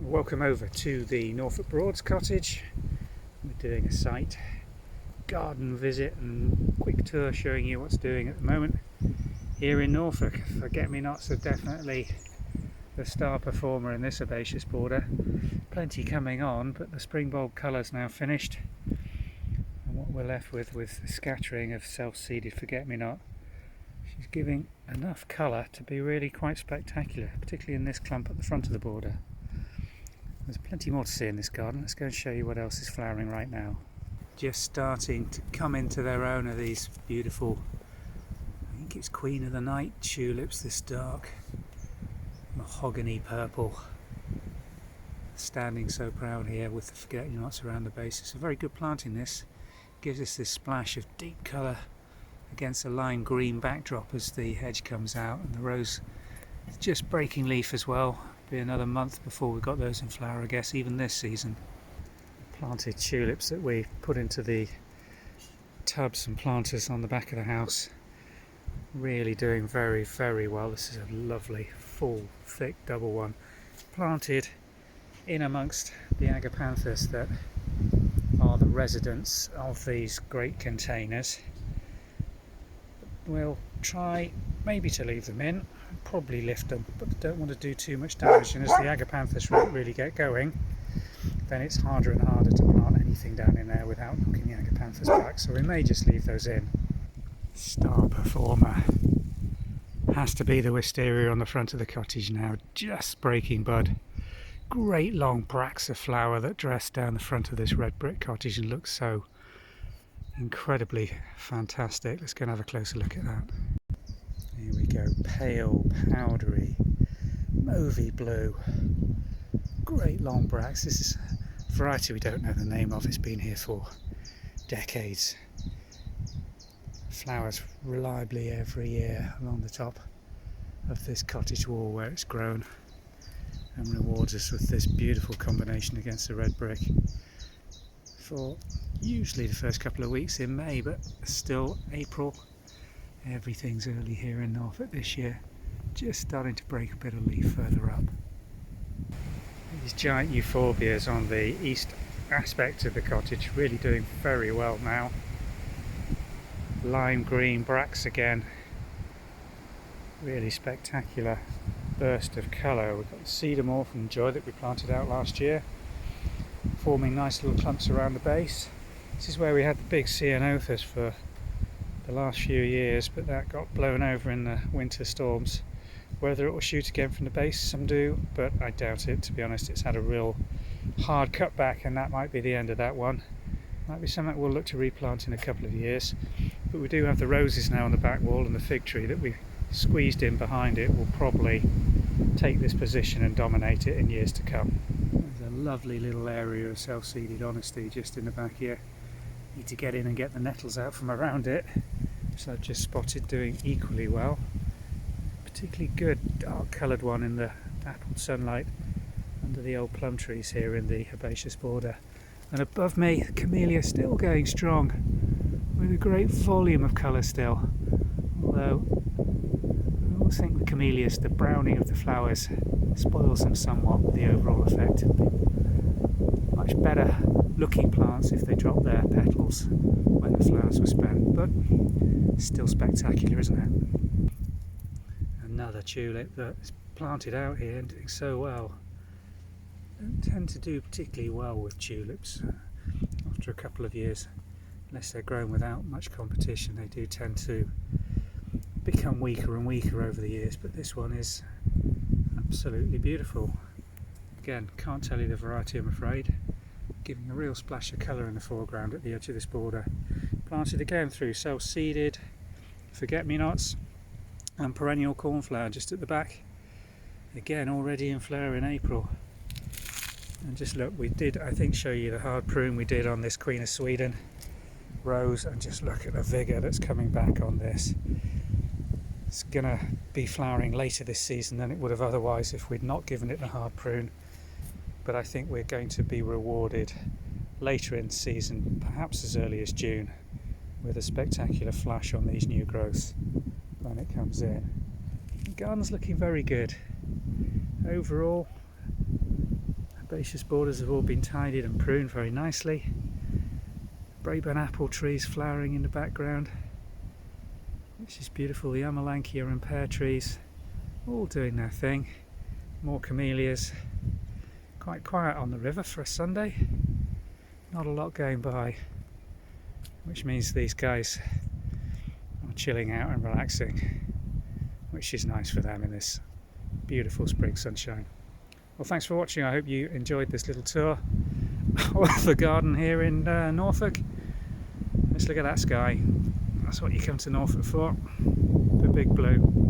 Welcome over to the Norfolk Broads Cottage. We're doing a site garden visit and quick tour showing you what's doing at the moment here in Norfolk. Forget-me-nots are definitely the star performer in this herbaceous border. Plenty coming on, but the spring bulb colour's now finished, and what we're left with the scattering of self-seeded forget-me-not. She's giving enough colour to be really quite spectacular, particularly in this clump at the front of the border. There's plenty more to see in this garden. Let's go and show you what else is flowering right now. Just starting to come into their own are these beautiful, I think it's Queen of the Night tulips, this dark mahogany purple. Standing so proud here with the forget-me-nots around the base. It's a very good planting, this. Gives us this splash of deep colour against a lime green backdrop as the hedge comes out, and the rose is just breaking leaf as well. Be another month before we've got those in flower, I guess, even this season. Planted tulips that we put into the tubs and planters on the back of the house, really doing very, very well. This is a lovely, full, thick double one, planted in amongst the Agapanthus that are the residents of these great containers. We'll try maybe to leave them in, probably lift them, but don't want to do too much damage, and as the Agapanthus really get going, then it's harder and harder to plant anything down in there without knocking the Agapanthus back, so we may just leave those in. Star performer has to be the Wisteria on the front of the cottage now, just breaking bud. Great long bracts of flower that dress down the front of this red brick cottage and look so incredibly fantastic. Let's go and have a closer look at that. Here we go, pale, powdery, mauvey blue. Great long bracts. This is a variety we don't know the name of. It's been here for decades. Flowers reliably every year along the top of this cottage wall where it's grown, and rewards us with this beautiful combination against the red brick for usually the first couple of weeks in May, but still April. Everything's early here in Norfolk this year, just starting to break a bit of leaf further up. These giant euphorbias on the east aspect of the cottage really doing very well now. Lime green bracts again, really spectacular burst of colour. We've got the cedar morph and joy that we planted out last year, forming nice little clumps around the base. This is where we had the big ceanothus for the last few years, but that got blown over in the winter storms. Whether it will shoot again from the base, some do, but I doubt it, to be honest. It's had a real hard cutback, and that might be the end of that one. Might be something we'll look to replant in a couple of years. But we do have the roses now on the back wall, and the fig tree that we squeezed in behind it will probably take this position and dominate it in years to come. There's a lovely little area of self-seeded honesty just in the back here. Need to get in and get the nettles out from around it, which I've just spotted doing equally well. Particularly good dark coloured one in the dappled sunlight under the old plum trees here in the herbaceous border. And above me, Camellia still going strong with a great volume of colour still, although I always think with camellias the browning of the flowers spoils them somewhat with the overall effect. Much better looking plants if they drop their petals when the flowers were spent, but still spectacular, isn't it? Another tulip that's planted out here and doing so well. Don't tend to do particularly well with tulips after a couple of years, unless they're grown without much competition. They do tend to become weaker and weaker over the years, but this one is absolutely beautiful. Again, can't tell you the variety, I'm afraid. Giving a real splash of colour in the foreground at the edge of this border. Planted again through self-seeded forget-me-nots and perennial cornflower just at the back. Again, already in flower in April. And just look, we did, I think, show you the hard prune we did on this Queen of Sweden rose, and just look at the vigour that's coming back on this. It's gonna be flowering later this season than it would have otherwise if we'd not given it the hard prune. But I think we're going to be rewarded later in the season, perhaps as early as June, with a spectacular flash on these new growths when it comes in. The garden's looking very good. Overall, Herbaceous borders have all been tidied and pruned very nicely. Braeburn apple trees flowering in the background, which is beautiful. The Amelanchier and pear trees all doing their thing. More camellias. Quite quiet on the river for a Sunday. Not a lot going by, which means these guys are chilling out and relaxing, which is nice for them in this beautiful spring sunshine. Well, thanks for watching. I hope you enjoyed this little tour of the garden here in Norfolk. Let's look at that sky. That's what you come to Norfolk for, the big blue.